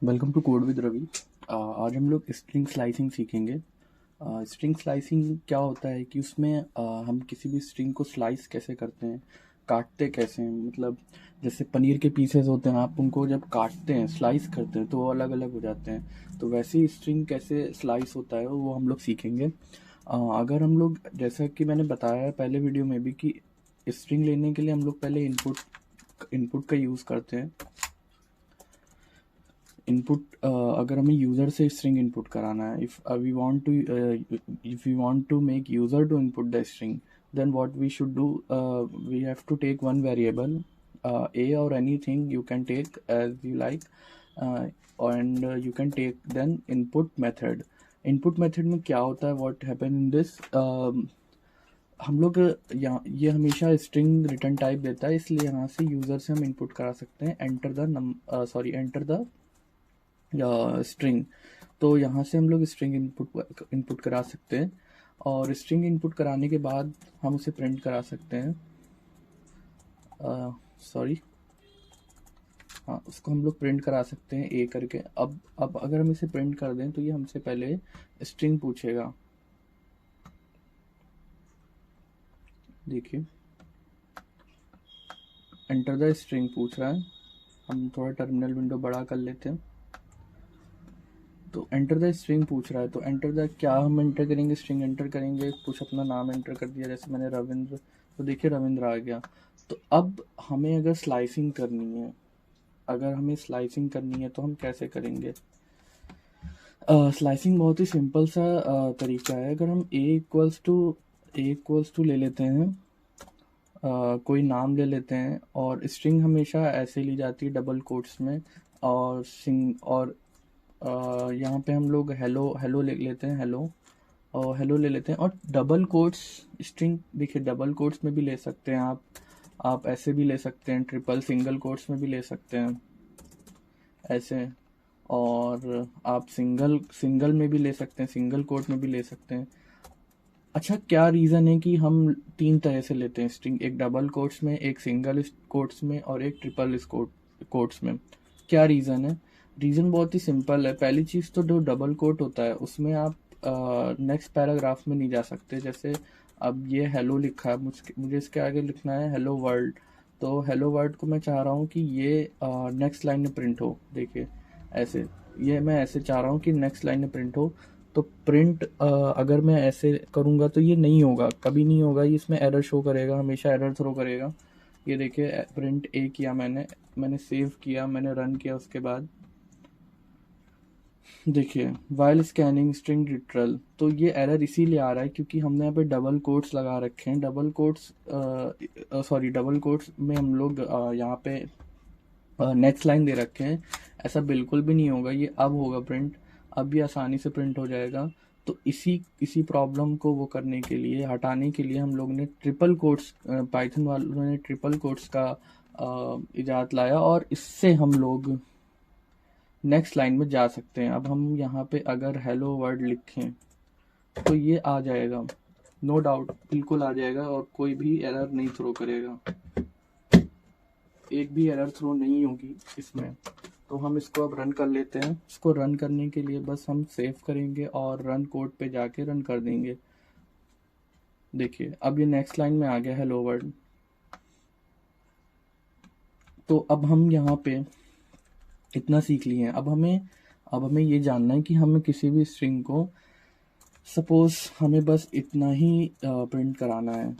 Welcome to code with Ravi. आज हम लोग स्ट्रिंग स्लाइसिंग सीखेंगे। स्ट्रिंग स्लाइसिंग क्या होता है कि उसमें हम किसी भी स्ट्रिंग को स्लाइस कैसे करते हैं, काटते कैसे हैं। मतलब जैसे पनीर के पीसेस होते हैं, आप उनको जब काटते हैं, स्लाइस करते हैं तो वो अलग अलग हो जाते हैं। तो वैसे ही स्ट्रिंग कैसे स्लाइस होता है वो हम लोग सीखेंगे। अगर हम लोग, जैसा कि मैंने बताया है पहले वीडियो में भी, कि स्ट्रिंग लेने के लिए हम लोग पहले इनपुट का यूज़ करते हैं। इनपुट, अगर हमें यूज़र से स्ट्रिंग इनपुट कराना है, if we want to make user to input the string, then what we should do, we have to take one variable, a or anything you can take as you like, uh, and you can take then input method में क्या होता है, what happen in this, हम लोग यहाँ ये हमेशा string return type देता है, इसलिए यहाँ से यूज़र से हम इनपुट करा सकते हैं एंटर द स्ट्रिंग। तो यहाँ से हम लोग स्ट्रिंग इनपुट करा सकते हैं, और स्ट्रिंग इनपुट कराने के बाद हम उसे प्रिंट करा सकते हैं। सॉरी, हाँ, उसको हम लोग प्रिंट करा सकते हैं ए करके। अब अगर हम इसे प्रिंट कर दें तो ये हमसे पहले स्ट्रिंग पूछेगा। देखिए, एंटर द स्ट्रिंग पूछ रहा है। हम थोड़ा टर्मिनल विंडो बड़ा कर लेते हैं। तो एंटर द स्ट्रिंग पूछ रहा है, तो एंटर द क्या हम एंटर करेंगे, स्ट्रिंग एंटर करेंगे, कुछ अपना नाम एंटर कर दिया, जैसे मैंने रविंद्र, तो देखिए रविंद्र आ गया। तो अब हमें अगर स्लाइसिंग करनी है, तो हम कैसे करेंगे। स्लाइसिंग बहुत ही सिंपल सा तरीका है। अगर हम ए इक्वल्स टू ले लेते हैं, कोई नाम ले लेते हैं, और स्ट्रिंग हमेशा ऐसे ली जाती है डबल कोट्स में, और यहाँ पे हम लोग हेलो हेलो ले लेते हैं, हेलो ले लेते हैं। और डबल कोट्स स्ट्रिंग, देखिए डबल कोट्स में भी ले सकते हैं आप ऐसे भी ले सकते हैं, ट्रिपल सिंगल कोट्स में भी ले सकते हैं ऐसे, और आप सिंगल सिंगल में भी ले सकते हैं, सिंगल कोट में भी ले सकते हैं। अच्छा, क्या रीज़न है कि हम तीन तरह से लेते हैं स्ट्रिंग, एक डबल कोट्स में, एक सिंगल कोट्स में, और एक ट्रिपल कोट्स में। क्या रीज़न है? रीज़न बहुत ही सिंपल है। पहली चीज़ तो जो डबल कोट होता है उसमें आप नेक्स्ट पैराग्राफ में नहीं जा सकते। जैसे अब ये हेलो लिखा है, मुझे इसके आगे लिखना है हेलो वर्ल्ड। तो हेलो वर्ल्ड को मैं चाह रहा हूँ कि ये नेक्स्ट लाइन में प्रिंट हो। देखिए ऐसे, ये मैं ऐसे चाह रहा हूँ कि नेक्स्ट लाइन में प्रिंट हो। तो प्रिंट अगर मैं ऐसे करूँगा तो ये नहीं होगा, कभी नहीं होगा। ये इसमें एरर शो करेगा, हमेशा एरर थ्रो करेगा। ये देखिए, प्रिंट ए किया मैंने सेव किया, मैंने रन किया, उसके बाद देखिए वाइल स्कैनिंग स्ट्रिंग लिटरल, तो ये एरर इसीलिए आ रहा है क्योंकि हमने यहाँ पे डबल कोट्स लगा रखे हैं। डबल कोट्स में हम लोग यहाँ पे नेक्स्ट लाइन दे रखे हैं। ऐसा बिल्कुल भी नहीं होगा, ये अब होगा प्रिंट, अब ये आसानी से प्रिंट हो जाएगा। तो इसी प्रॉब्लम को वो करने के लिए, हटाने के लिए, हम लोग ने ट्रिपल कोट्स, पाइथन वालों ने ट्रिपल कोट्स का इजाद लाया, और इससे हम लोग नेक्स्ट लाइन में जा सकते हैं। अब हम यहाँ पे अगर हेलो वर्ड लिखें तो ये आ जाएगा, नो डाउट बिल्कुल आ जाएगा, और कोई भी एरर नहीं थ्रो करेगा, एक भी एरर थ्रो नहीं होगी इसमें। तो हम इसको अब रन कर लेते हैं। इसको रन करने के लिए बस हम सेव करेंगे और रन कोड पे जाके रन कर देंगे। देखिए अब ये नेक्स्ट लाइन में आ गया हेलो वर्ड। तो अब हम यहाँ पे इतना सीख लिए हैं। अब हमें ये जानना है कि हमें किसी भी स्ट्रिंग को, सपोज हमें बस इतना ही प्रिंट कराना है।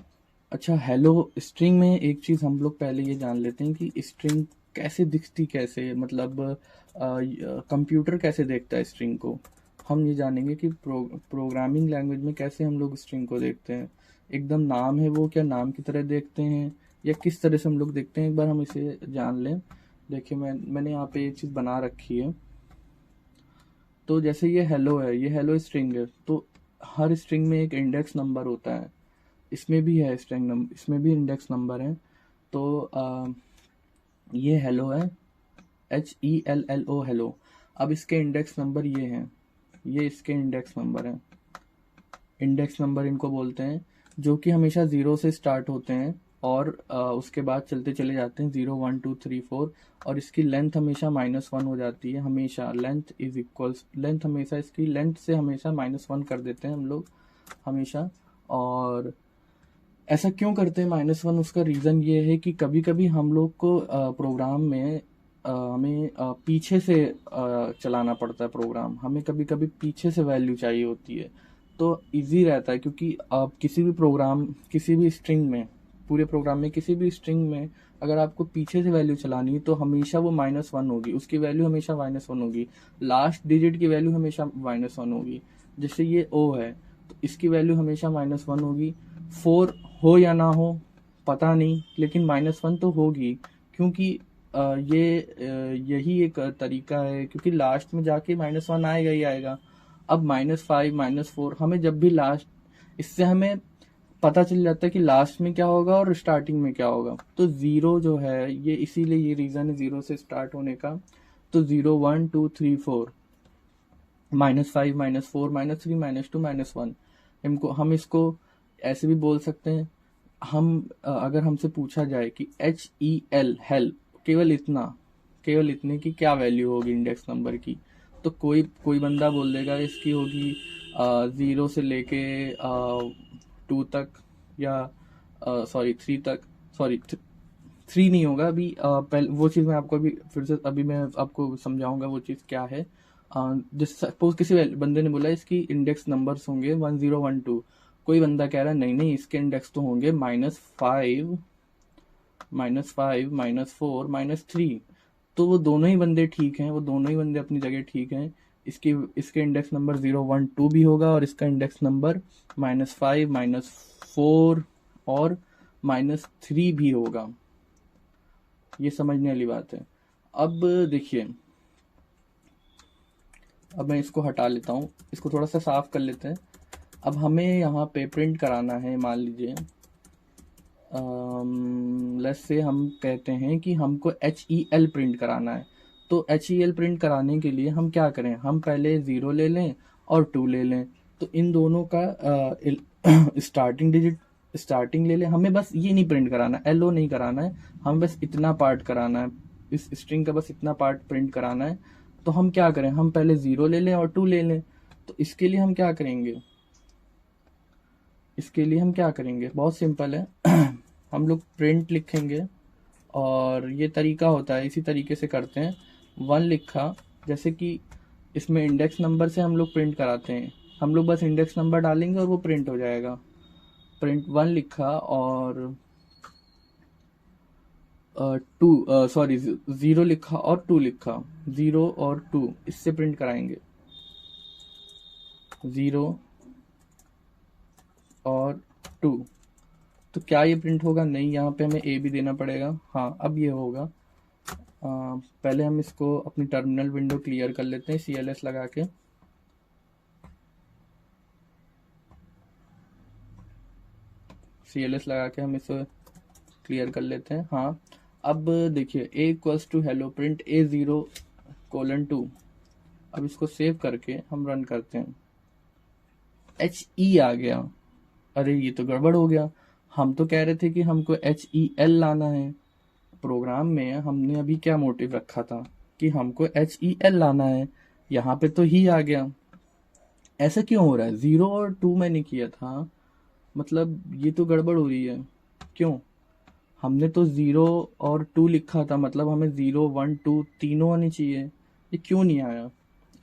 अच्छा, हेलो स्ट्रिंग में एक चीज़ हम लोग पहले ये जान लेते हैं कि स्ट्रिंग कैसे दिखती, कैसे मतलब कंप्यूटर कैसे देखता है स्ट्रिंग को। हम ये जानेंगे कि प्रोग्रामिंग लैंग्वेज में कैसे हम लोग स्ट्रिंग को देखते हैं। एकदम नाम है वो, क्या नाम की तरह देखते हैं, या किस तरह से हम लोग देखते हैं, एक बार हम इसे जान लें। देखिए मैंने यहाँ पे ये चीज़ बना रखी है। तो जैसे ये हेलो है, ये हेलो स्ट्रिंग है, तो हर स्ट्रिंग में एक इंडेक्स नंबर होता है। इसमें भी है स्ट्रिंग नंबर, इसमें भी इंडेक्स नंबर है। तो ये हेलो है, HELLO हेलो। अब इसके इंडेक्स नंबर ये हैं, ये इसके इंडेक्स नंबर हैं। इंडेक्स नंबर इनको बोलते हैं, जो कि हमेशा 0 से स्टार्ट होते हैं। और उसके बाद चलते चले जाते हैं 0 1 2 3 4, और इसकी लेंथ हमेशा -1 हो जाती है। हमेशा लेंथ इज इक्वल्स, लेंथ हमेशा इसकी लेंथ से हमेशा -1 कर देते हैं हम लोग हमेशा। और ऐसा क्यों करते हैं -1? उसका रीज़न ये है कि कभी कभी हम लोग को प्रोग्राम में हमें पीछे से चलाना पड़ता है प्रोग्राम, हमें कभी कभी पीछे से वैल्यू चाहिए होती है, तो इजी रहता है। क्योंकि आप किसी भी प्रोग्राम, किसी भी स्ट्रिंग में, पूरे प्रोग्राम में किसी भी स्ट्रिंग में अगर आपको पीछे से वैल्यू चलानी है तो हमेशा वो -1 होगी, उसकी वैल्यू हमेशा -1 होगी, लास्ट डिजिट की वैल्यू हमेशा -1 होगी। जैसे ये O है तो इसकी वैल्यू हमेशा -1 होगी। 4 हो या ना हो पता नहीं, लेकिन -1 तो होगी, क्योंकि यही एक तरीका है, क्योंकि लास्ट में जाके -1 आएगा ही आएगा। अब -5 -4 हमें जब भी लास्ट, इससे हमें पता चल जाता है कि लास्ट में क्या होगा और स्टार्टिंग में क्या होगा। तो 0 जो है ये, इसीलिए ये रीज़न है 0 से स्टार्ट होने का। तो 0 1 2 3 4, -5 -4 -3 -2 -1, हम इसको ऐसे भी बोल सकते हैं। अगर हमसे पूछा जाए कि HEL हेल्प, केवल इतने की क्या वैल्यू होगी इंडेक्स नंबर की, तो कोई बंदा बोल देगा इसकी होगी 0 से लेके 2 तक, या सॉरी 3 तक, सॉरी 3 नहीं होगा अभी, पहले वो चीज़ मैं आपको अभी मैं आपको समझाऊंगा वो चीज़ क्या है। जिस सपोज किसी बंदे ने बोला इसकी इंडेक्स नंबर्स होंगे 1 0 1 2, कोई बंदा कह रहा है नहीं नहीं इसके इंडेक्स तो होंगे -5 -4 -3, तो वो दोनों ही बंदे ठीक हैं, वो दोनों ही बंदे अपनी जगह ठीक हैं। इसके इंडेक्स नंबर 0 1 2 भी होगा, और इसका इंडेक्स नंबर -5 -4 और -3 भी होगा। ये समझने वाली बात है। अब देखिए, अब मैं इसको हटा लेता हूँ, इसको थोड़ा सा साफ कर लेते हैं। अब हमें यहाँ पे प्रिंट कराना है, मान लीजिए लेट्स से हम कहते हैं कि हमको HEL प्रिंट कराना है। तो HEL प्रिंट कराने के लिए हम क्या करें, हम पहले 0 ले लें और 2 ले लें, तो इन दोनों का स्टार्टिंग ले लें। हमें बस ये नहीं प्रिंट कराना, LO नहीं कराना है, हमें बस इतना पार्ट कराना है, इस स्ट्रिंग का बस इतना पार्ट प्रिंट कराना है। तो हम क्या करें, हम पहले 0 ले लें और 2 ले लें। तो इसके लिए हम क्या करेंगे, बहुत सिंपल है हम लोग प्रिंट लिखेंगे, और ये तरीका होता है, इसी तरीके से करते हैं। 1 लिखा, जैसे कि इसमें इंडेक्स नंबर से हम लोग प्रिंट कराते हैं, हम लोग बस इंडेक्स नंबर डालेंगे और वो प्रिंट हो जाएगा। प्रिंट 1 लिखा और 0 लिखा और 2 लिखा, 0 और 2 इससे प्रिंट कराएंगे, 0 और 2। तो क्या ये प्रिंट होगा? नहीं, यहाँ पे हमें A भी देना पड़ेगा। हाँ, अब ये होगा। पहले हम इसको अपनी टर्मिनल विंडो क्लियर कर लेते हैं CLS लगा के। CLS लगा के हम इसे क्लियर कर लेते हैं। हाँ, अब देखिए A equals to hello print A0:2। अब इसको सेव करके हम रन करते हैं। HE आ गया। अरे ये तो गड़बड़ हो गया, हम तो कह रहे थे कि हमको HEL लाना है। प्रोग्राम में हमने अभी क्या मोटिव रखा था कि हमको HEL लाना है, यहाँ पे तो ही आ गया। ऐसा क्यों हो रहा है? 0 और 2 मैंने किया था, मतलब ये तो गड़बड़ हो रही है। क्यों? हमने तो 0 और 2 लिखा था, मतलब हमें 0 1 2 तीनों आने चाहिए। ये क्यों नहीं आया?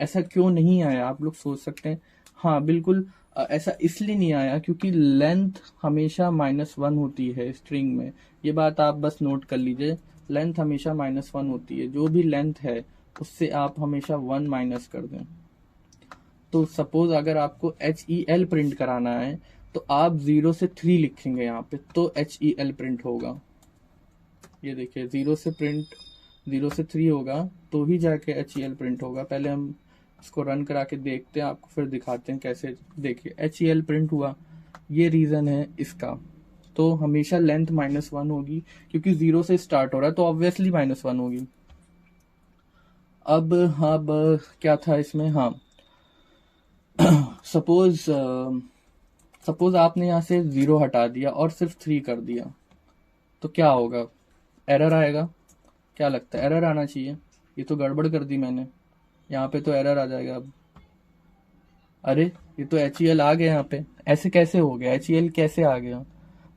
ऐसा क्यों नहीं आया, आप लोग सोच सकते हैं। हाँ बिल्कुल, ऐसा इसलिए नहीं आया क्योंकि लेंथ हमेशा -1 होती है स्ट्रिंग में। ये बात आप बस नोट कर लीजिए, लेंथ हमेशा -1 होती है। जो भी लेंथ है उससे आप हमेशा 1 माइनस कर दें। तो सपोज अगर आपको HEL प्रिंट कराना है तो आप 0 से 3 लिखेंगे यहाँ पे, तो HEL प्रिंट होगा। ये देखिए 0 से 3 होगा तो ही जाके HEL प्रिंट होगा। पहले हम इसको रन करा के देखते हैं, आपको फिर दिखाते हैं कैसे। देखिए HEL प्रिंट हुआ, ये रीज़न है इसका। तो हमेशा लेंथ -1 होगी, क्योंकि 0 से स्टार्ट हो रहा है तो ऑब्वियसली -1 होगी। अब क्या था इसमें? हाँ, सपोज आपने यहाँ से 0 हटा दिया और सिर्फ 3 कर दिया, तो क्या होगा, एरर आएगा। क्या लगता है, एरर आना चाहिए। ये तो गड़बड़ कर दी मैंने, यहाँ पे तो एरर आ जाएगा अब। अरे ये तो एच ई एल आ गया यहाँ पे, ऐसे कैसे हो गया, एच ई एल कैसे आ गया।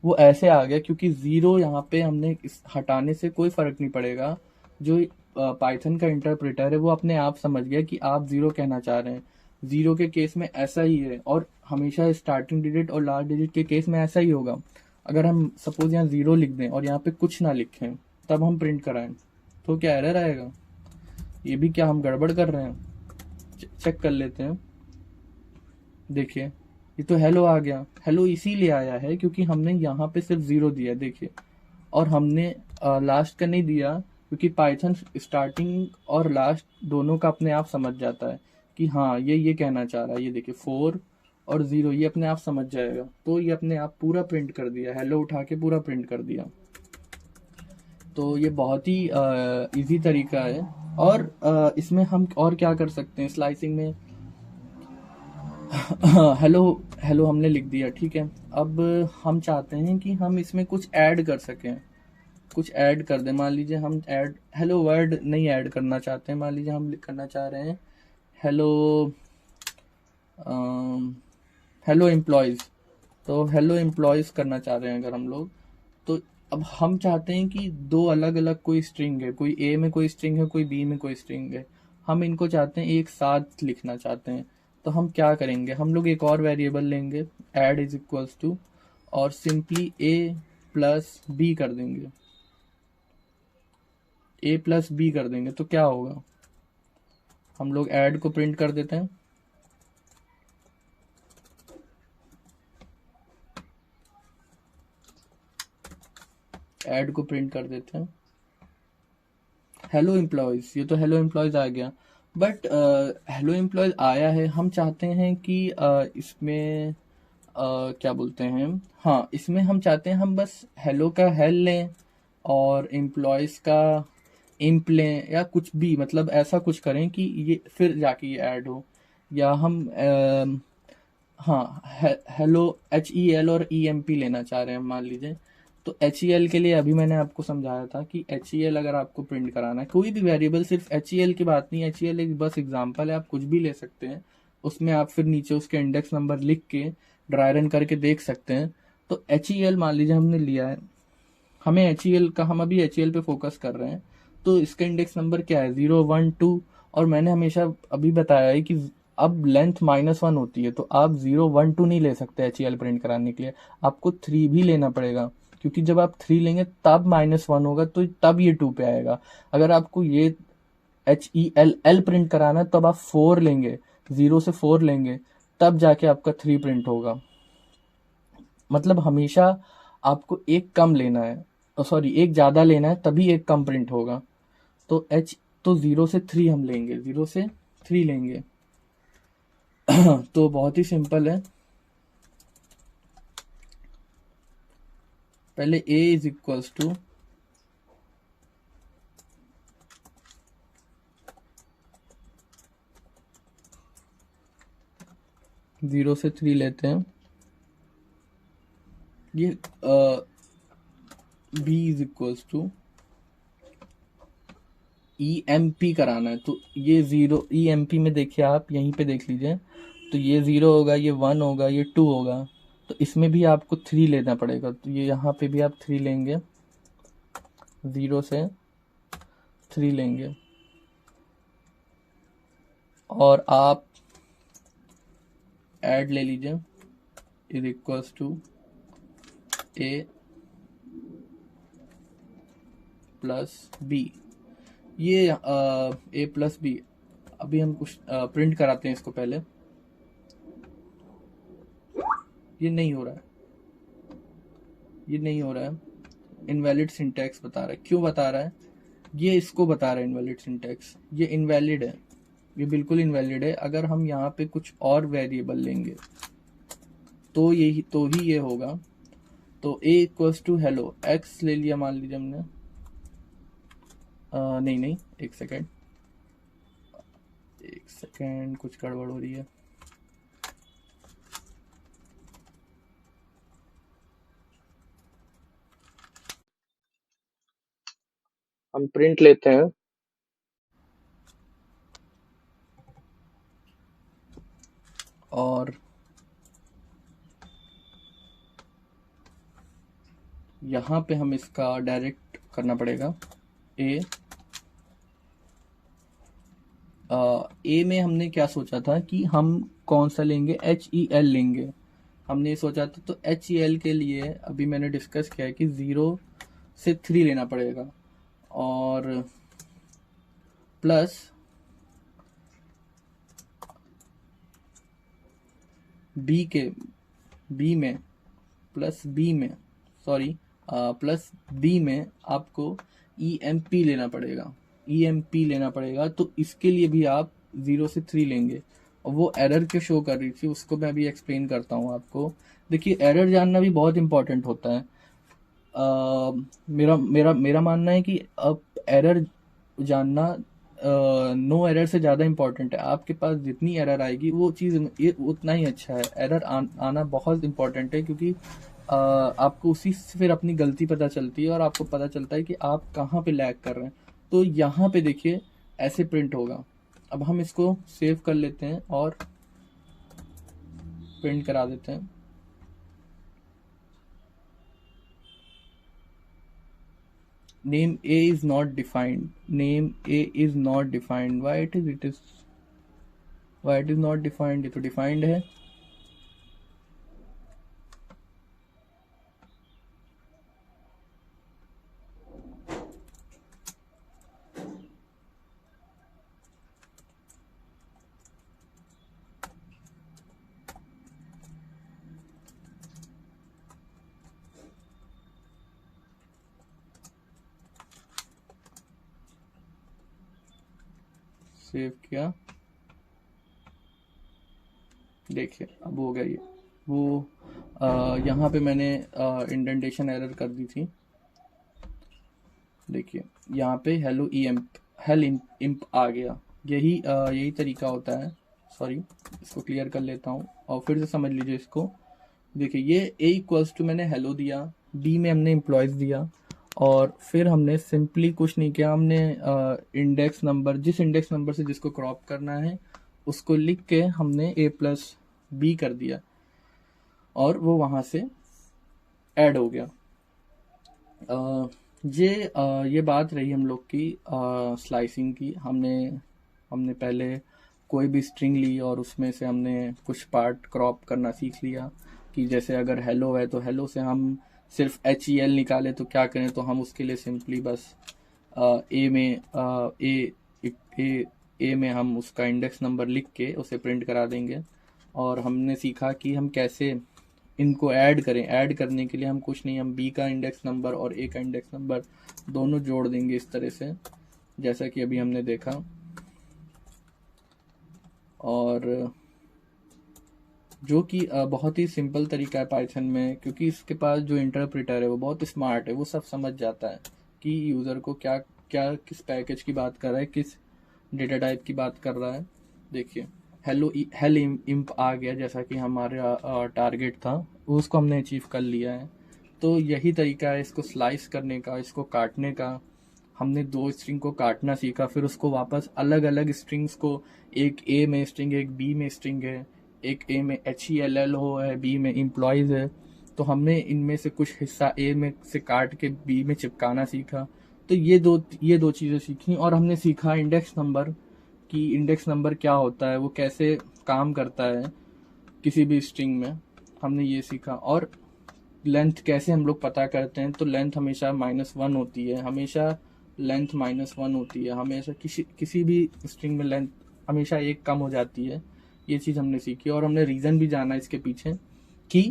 वो ऐसे आ गया क्योंकि ज़ीरो यहाँ पे हमने हटाने से कोई फ़र्क नहीं पड़ेगा। जो पाइथन का इंटरप्रेटर है वो अपने आप समझ गया कि आप ज़ीरो कहना चाह रहे हैं। ज़ीरो के केस में ऐसा ही है, और हमेशा स्टार्टिंग डिजिट और लास्ट डिजिट के केस में ऐसा ही होगा। अगर हम सपोज यहाँ ज़ीरो लिख दें और यहाँ पे कुछ ना लिखें, तब हम प्रिंट कराएं, तो क्या एरर आएगा। ये भी क्या हम गड़बड़ कर रहे हैं, चेक कर लेते हैं। देखिए ये तो हेलो आ गया। हेलो इसीलिए आया है क्योंकि हमने यहाँ पे सिर्फ ज़ीरो दिया, देखिए। और हमने लास्ट का नहीं दिया, क्योंकि पाइथन स्टार्टिंग और लास्ट दोनों का अपने आप समझ जाता है कि हाँ ये कहना चाह रहा है। ये देखिए 4 और 0 ये अपने आप समझ जाएगा, तो ये अपने आप पूरा प्रिंट कर दिया, हेलो उठा के पूरा प्रिंट कर दिया। तो ये बहुत ही इजी तरीका है। और इसमें हम और क्या कर सकते हैं स्लाइसिंग में। हेलो हेलो हमने लिख दिया, ठीक है। अब हम चाहते हैं कि हम इसमें कुछ ऐड कर सकें, कुछ ऐड कर दें। मान लीजिए हम ऐड हेलो वर्ड नहीं ऐड करना चाहते हैं, मान लीजिए हम करना चाह रहे हैं हेलो हेलो एम्प्लॉयज़। तो हेलो एम्प्लॉयज़ करना चाह रहे हैं अगर हम लोग, तो अब हम चाहते हैं कि दो अलग अलग कोई स्ट्रिंग है, कोई ए में कोई स्ट्रिंग है, कोई बी में कोई स्ट्रिंग है। हम इनको चाहते हैं एक साथ लिखना चाहते हैं। तो हम क्या करेंगे, हम लोग एक और वेरिएबल लेंगे, ऐड इज इक्वल्स टू, और सिंपली ए प्लस बी कर देंगे। ए प्लस बी कर देंगे तो क्या होगा, हम लोग ऐड को प्रिंट कर देते हैं। ऐड को प्रिंट कर देते हैं हेलो एम्प्लॉयज़। ये तो हेलो एम्प्लॉयज़ आ गया, बट हेलो एम्प्लॉयज़ आया है, हम चाहते हैं कि इसमें क्या बोलते हैं, हाँ इसमें हम चाहते हैं हम बस हेलो का हेल लें और एम्प्लॉयज़ का इम्प लें, या कुछ भी, मतलब ऐसा कुछ करें कि ये फिर जाके ये ऐड हो। या हम हाँ हेलो एच ई एल और ई एम पी लेना चाह रहे हैं मान लीजिए। तो एच ई एल के लिए अभी मैंने आपको समझाया था कि एच ई एल अगर आपको प्रिंट कराना है कोई भी वेरिएबल, सिर्फ एच ई एल की बात नहीं, एच ई एल एक बस एग्जांपल है, आप कुछ भी ले सकते हैं। उसमें आप फिर नीचे उसके इंडेक्स नंबर लिख के ड्राई रन करके देख सकते हैं। तो एच ई एल मान लीजिए हमने लिया है, हमें एच ई एल का, हम अभी एच ई एल पे फोकस कर रहे हैं। तो इसका इंडेक्स नंबर क्या है, 0 1 2। और मैंने हमेशा अभी बताया है कि अब लेंथ -1 होती है, तो आप 0 1 2 नहीं ले सकते एच ई एल प्रिंट कराने के लिए, आपको 3 भी लेना पड़ेगा। क्योंकि जब आप 3 लेंगे तब -1 होगा, तो तब ये 2 पे आएगा। अगर आपको ये H E L L print कराना है तब आप 4 लेंगे, 0 से 4 लेंगे, तब जाके आपका 3 प्रिंट होगा। मतलब हमेशा आपको एक कम लेना है, सॉरी एक ज़्यादा लेना है, तभी एक कम प्रिंट होगा। तो एच, तो 0 से 3 हम लेंगे, 0 से 3 लेंगे। तो बहुत ही सिंपल है। पहले a इज इक्वल्स टू 0 से 3 लेते हैं। ये b is equals to E M P कराना है, तो ये 0 ई एम पी में देखिए, आप यहीं पे देख लीजिए। तो ये 0 होगा, ये 1 होगा, ये 2 होगा। तो इसमें भी आपको 3 लेना पड़ेगा, तो ये यहाँ पे भी आप 3 लेंगे, 0 से 3 लेंगे। और आप ऐड ले लीजिए is equals to A plus B. ये ए प्लस बी, अभी हम कुछ प्रिंट कराते हैं इसको पहले। ये नहीं हो रहा है, ये नहीं हो रहा है, इनवैलिड सिंटैक्स बता रहा है। क्यों बता रहा है, ये इसको बता रहा है इनवैलिड सिंटैक्स, ये इनवैलिड है, ये बिल्कुल इनवैलिड है। अगर हम यहाँ पे कुछ और वेरिएबल लेंगे तो ही ये होगा। तो a equals to hello x ले लिया मान लीजिए हमने, नहीं नहीं, एक सेकेंड कुछ गड़बड़ हो रही है। हम प्रिंट लेते हैं और यहाँ पे हम इसका डायरेक्ट करना पड़ेगा ए में हमने क्या सोचा था कि हम कौन सा लेंगे, HEL लेंगे हमने ये सोचा था। तो HEL के लिए अभी मैंने डिस्कस किया है कि 0 से 3 लेना पड़ेगा और प्लस प्लस बी में आपको EMP लेना पड़ेगा। EMP लेना पड़ेगा तो इसके लिए भी आप 0 से 3 लेंगे और वो एरर क्यों शो कर रही थी उसको मैं अभी एक्सप्लेन करता हूँ आपको। देखिए एरर जानना भी बहुत इंपॉर्टेंट होता है। मेरा मानना है कि अब एरर जानना नो एरर से ज़्यादा इम्पोर्टेंट है। आपके पास जितनी एरर आएगी वो चीज़ ये उतना ही अच्छा है। एरर आना बहुत इम्पोर्टेंट है क्योंकि आपको उसी से फिर अपनी गलती पता चलती है और आपको पता चलता है कि आप कहाँ पे लैग कर रहे हैं। तो यहाँ पे देखिए ऐसे प्रिंट होगा। अब हम इसको सेव कर लेते हैं और प्रिंट करा देते हैं। Name A is not defined. Name A is not defined. Why it is not defined? ये तो defined है। सेव किया, देखिए अब हो गया ये। वो यहाँ पे मैंने इंडेंटेशन एरर कर दी थी। देखिए यहाँ पे हेल इम्प आ गया। यही तरीका होता है। सॉरी, इसको क्लियर कर लेता हूँ और फिर से समझ लीजिए इसको। देखिए ये A इक्वल्स टू मैंने हेलो दिया, B में हमने एम्प्लॉयज़ दिया और फिर हमने सिंपली कुछ नहीं किया। हमने इंडेक्स नंबर, जिस इंडेक्स नंबर से जिसको क्रॉप करना है उसको लिख के हमने A+B कर दिया और वो वहाँ से ऐड हो गया। ये बात रही हम लोग की स्लाइसिंग की। हमने पहले कोई भी स्ट्रिंग ली और उसमें से हमने कुछ पार्ट क्रॉप करना सीख लिया कि जैसे अगर हेलो है तो हेलो से हम सिर्फ HEL निकालें तो क्या करें, तो हम उसके लिए सिंपली बस ए में हम उसका इंडेक्स नंबर लिख के उसे प्रिंट करा देंगे। और हमने सीखा कि हम कैसे इनको ऐड करें। ऐड करने के लिए हम कुछ नहीं, हम B का इंडेक्स नंबर और A का इंडेक्स नंबर दोनों जोड़ देंगे इस तरह से, जैसा कि अभी हमने देखा। और जो कि बहुत ही सिंपल तरीका है पाइथन में, क्योंकि इसके पास जो इंटरप्रेटर है वो बहुत स्मार्ट है। वो सब समझ जाता है कि यूज़र को क्या क्या किस पैकेज की बात कर रहा है, किस डेटा टाइप की बात कर रहा है। देखिए हेल इम्प आ गया, जैसा कि हमारा टारगेट था उसको हमने अचीव कर लिया है। तो यही तरीका है इसको स्लाइस करने का, इसको काटने का। हमने 2 स्ट्रिंग को काटना सीखा, फिर उसको वापस अलग अलग स्ट्रिंग्स को, एक A में स्ट्रिंग है, एक B में स्ट्रिंग है, एक A में HELL हो है, B में एम्प्लॉयज़ है। तो हमने इनमें से कुछ हिस्सा A में से काट के B में चिपकाना सीखा। तो ये दो चीज़ें सीखी। और हमने सीखा इंडेक्स नंबर, कि इंडेक्स नंबर क्या होता है, वो कैसे काम करता है किसी भी स्ट्रिंग में, हमने ये सीखा। और लेंथ कैसे हम लोग पता करते हैं, तो लेंथ हमेशा -1 होती है, हमेशा लेंथ -1 होती है, हमेशा किसी भी स्ट्रिंग में लेंथ हमेशा 1 कम हो जाती है। ये चीज़ हमने सीखी और हमने रीज़न भी जाना इसके पीछे कि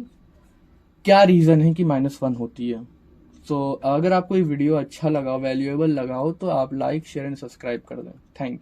क्या रीज़न है कि -1 होती है। तो अगर आपको ये वीडियो अच्छा लगा, वैल्यूएबल लगा हो, तो आप लाइक, शेयर एंड सब्सक्राइब कर दें। Thank you.